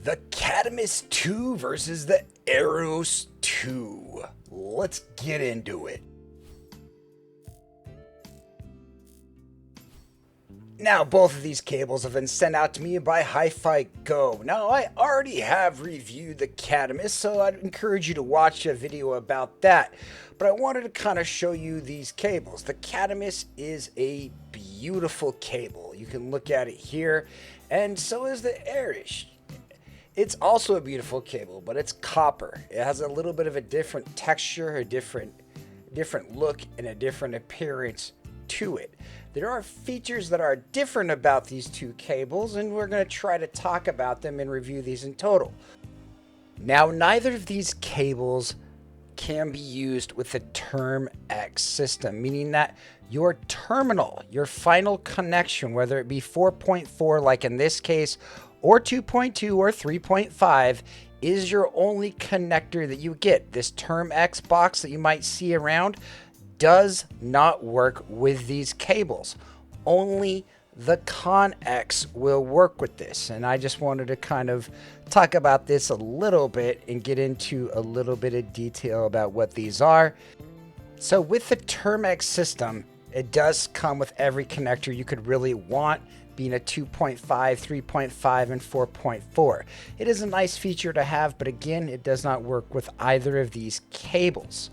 The Cadmus II versus the Eros II. Let's get into it. Now, both of these cables have been sent out to me by HiFiGo. Now, I already have reviewed the Cademius, so I'd encourage you to watch a video about that. But I wanted to kind of show you these cables. The Cademius is a beautiful cable. You can look at it here, and so is the Eros. It's also a beautiful cable, but it's copper. It has a little bit of a different texture, a different look, and a different appearance to it. There are features that are different about these two cables, and we're going to try to talk about them and review these in total. Now, neither of these cables can be used with the Term X system, meaning that your terminal, your final connection, whether it be 4.4 like in this case, or 2.2 or 3.5, is your only connector that you get. This Term X box that you might see around does not work with these cables. Only the Con-X will work with this, and I just wanted to kind of talk about this a little bit and get into a little bit of detail about what these are. So with the Term X system, it does come with every connector you could really want, being a 2.5, 3.5, and 4.4. It is a nice feature to have, but again, it does not work with either of these cables.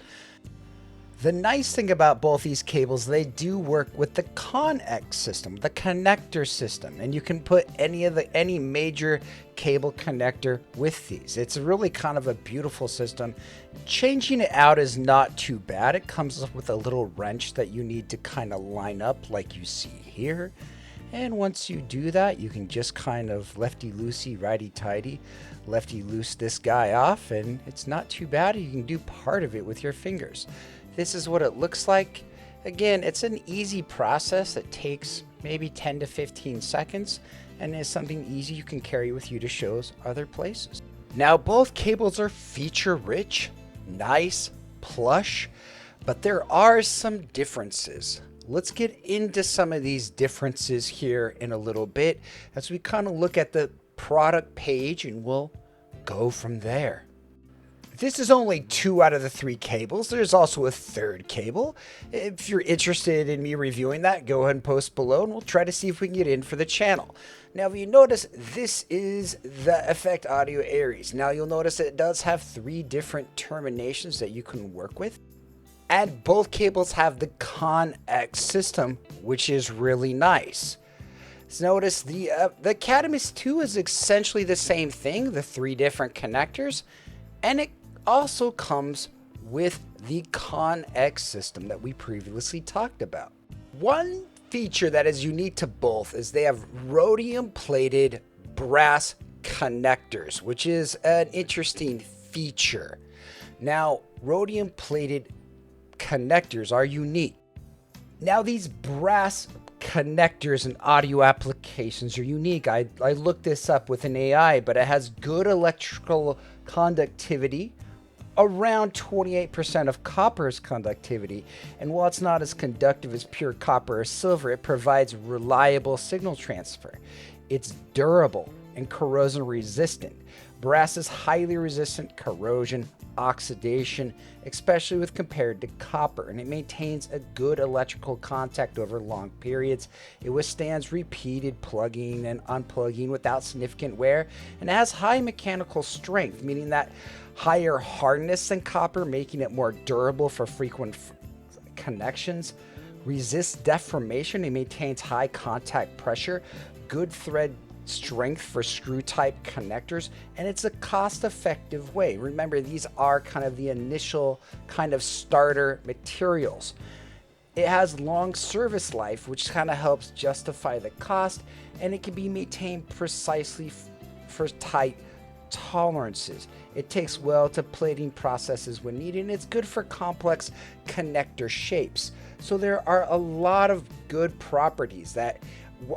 The nice thing about both these cables, they do work with the Con-X system, the connector system, and you can put any major cable connector with these. It's really kind of a beautiful system. Changing it out is not too bad. It comes with a little wrench that you need to kind of line up like you see here. And once you do that, you can just kind of lefty-loosey, righty-tighty, lefty-loose this guy off, and it's not too bad. You can do part of it with your fingers. This is what it looks like. Again, it's an easy process that takes maybe 10 to 15 seconds and is something easy you can carry with you to shows other places. Now, both cables are feature-rich, nice, plush, but there are some differences. Let's get into some of these differences here in a little bit as we kind of look at the product page, and we'll go from there. This is only 2 out of the 3 cables. There's also a third cable. If you're interested in me reviewing that, go ahead and post below and we'll try to see if we can get in for the channel. Now, if you notice, this is the Effect Audio Aries. Now, you'll notice it does have 3 different terminations that you can work with. And both cables have the Con-X system, which is really nice. So notice the Cadmus II is essentially the same thing, the 3 different connectors, and it also comes with the Con-X system that we previously talked about. One feature that is unique to both is they have rhodium-plated brass connectors, which is an interesting feature. Now, rhodium-plated connectors are unique. Now, these brass connectors and audio applications are unique. I looked this up with an AI, but it has good electrical conductivity, around 28% of copper's conductivity, and while it's not as conductive as pure copper or silver, it provides reliable signal transfer. It's durable and corrosion resistant. Brass is highly resistant corrosion, oxidation, especially with compared to copper, and it maintains a good electrical contact over long periods. It withstands repeated plugging and unplugging without significant wear, and it has high mechanical strength, meaning that higher hardness than copper, making it more durable for frequent connections. Resists deformation and maintains high contact pressure, good thread strength for screw type connectors, and it's a cost-effective way. Remember, these are kind of the initial kind of starter materials. It has long service life, which kind of helps justify the cost, and it can be maintained precisely for tight tolerances. It takes well to plating processes when needed, and it's good for complex connector shapes. So there are a lot of good properties that,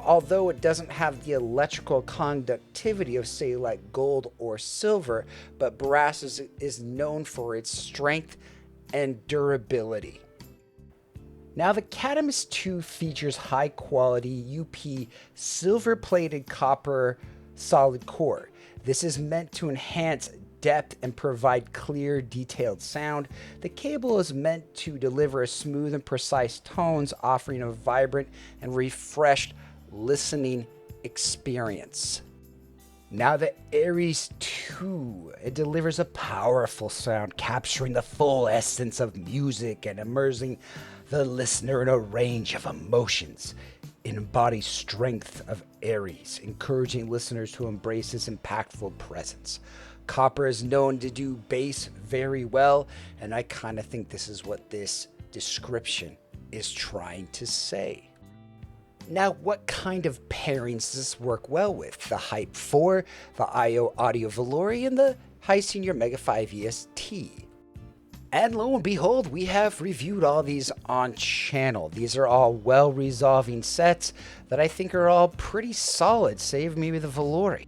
although it doesn't have the electrical conductivity of, say, like gold or silver, but brass is known for its strength and durability. Now, the Cadmus II features high-quality UP silver-plated copper solid core. This is meant to enhance depth and provide clear, detailed sound. The cable is meant to deliver a smooth and precise tones, offering a vibrant and refreshed listening experience. Now the Eros II, it delivers a powerful sound, capturing the full essence of music and immersing the listener in a range of emotions. It embodies strength of Eros, encouraging listeners to embrace its impactful presence. Copper is known to do bass very well, and I kind of think this is what this description is trying to say. Now, what kind of pairings does this work well with? The Hype 4, the IO Audio Velour, and the High Senior Mega 5 EST. And lo and behold, we have reviewed all these on channel. These are all well-resolving sets that I think are all pretty solid, save maybe the Velour.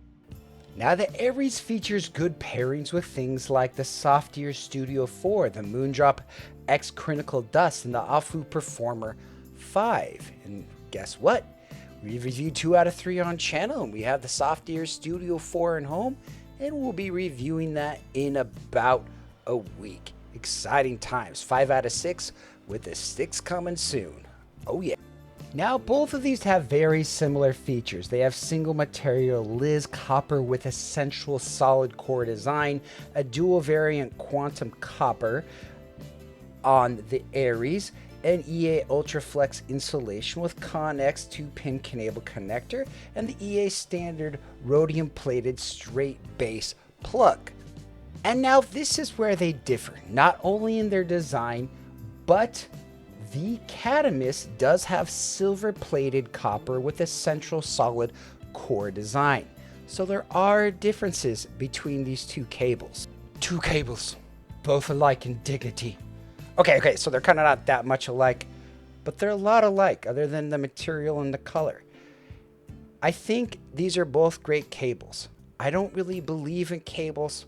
Now the Eros features good pairings with things like the Softier Studio 4, the Moondrop X Critical Dust, and the Afu Performer 5. And guess what? We've reviewed 2 out of 3 on channel, and we have the Softier Studio 4 in home, and we'll be reviewing that in about a week. Exciting times. 5 out of 6 with the 6 coming soon. Oh yeah. Now both of these have very similar features. They have single material Liz copper with a central solid core design, a dual variant quantum copper on the Eros, an EA Ultraflex insulation with Connex 2-pin cable connector, and the EA standard rhodium plated straight bass plug. And now this is where they differ, not only in their design, but the Cademius does have silver-plated copper with a central solid core design. So there are differences between these 2 cables. 2 cables, both alike in dignity. Okay, so they're kind of not that much alike, but they're a lot alike other than the material and the color. I think these are both great cables. I don't really believe in cables,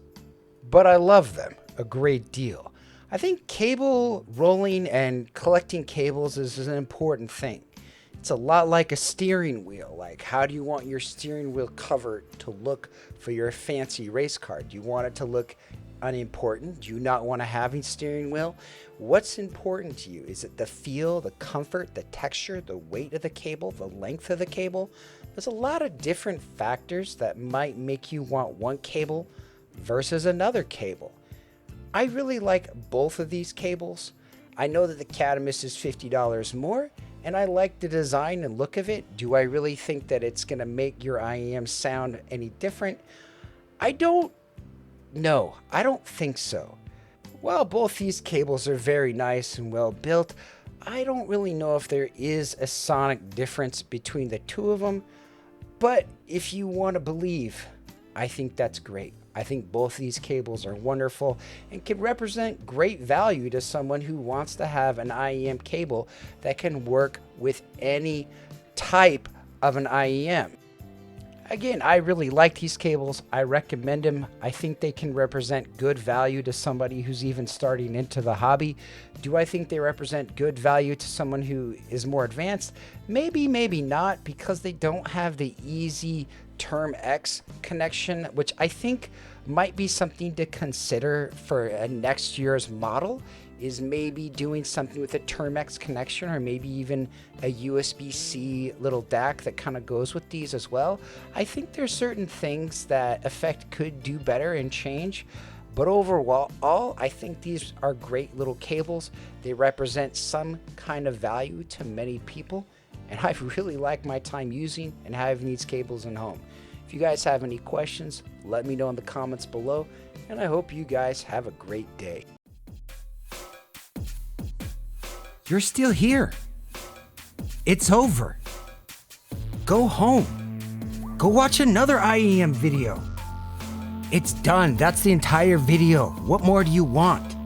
but I love them a great deal. I think cable rolling and collecting cables is an important thing. It's a lot like a steering wheel. Like, how do you want your steering wheel cover to look for your fancy race car? Do you want it to look unimportant? Do you not want to have a steering wheel? What's important to you? Is it the feel, the comfort, the texture, the weight of the cable, the length of the cable? There's a lot of different factors that might make you want one cable versus another cable. I really like both of these cables. I know that the Cademius is $50 more, and I like the design and look of it. Do I really think that it's going to make your IEM sound any different? I don't know. I don't think so. While both these cables are very nice and well built, I don't really know if there is a sonic difference between the 2 of them, but if you want to believe, I think that's great. I think both these cables are wonderful and can represent great value to someone who wants to have an IEM cable that can work with any type of an IEM. Again, I really like these cables. I recommend them. I think they can represent good value to somebody who's even starting into the hobby. Do I think they represent good value to someone who is more advanced? Maybe, maybe not, because they don't have the easy Term X connection, which I think might be something to consider for a next year's model, is maybe doing something with a Term X connection, or maybe even a USB-C little DAC that kind of goes with these as well. I think there's certain things that Effect could do better and change, but overall, I think these are great little cables. They represent some kind of value to many people, and I really like my time using and having these cables in home. If you guys have any questions, let me know in the comments below, and I hope you guys have a great day. You're still here. It's over. Go home. Go watch another IEM video. It's done. That's the entire video. What more do you want?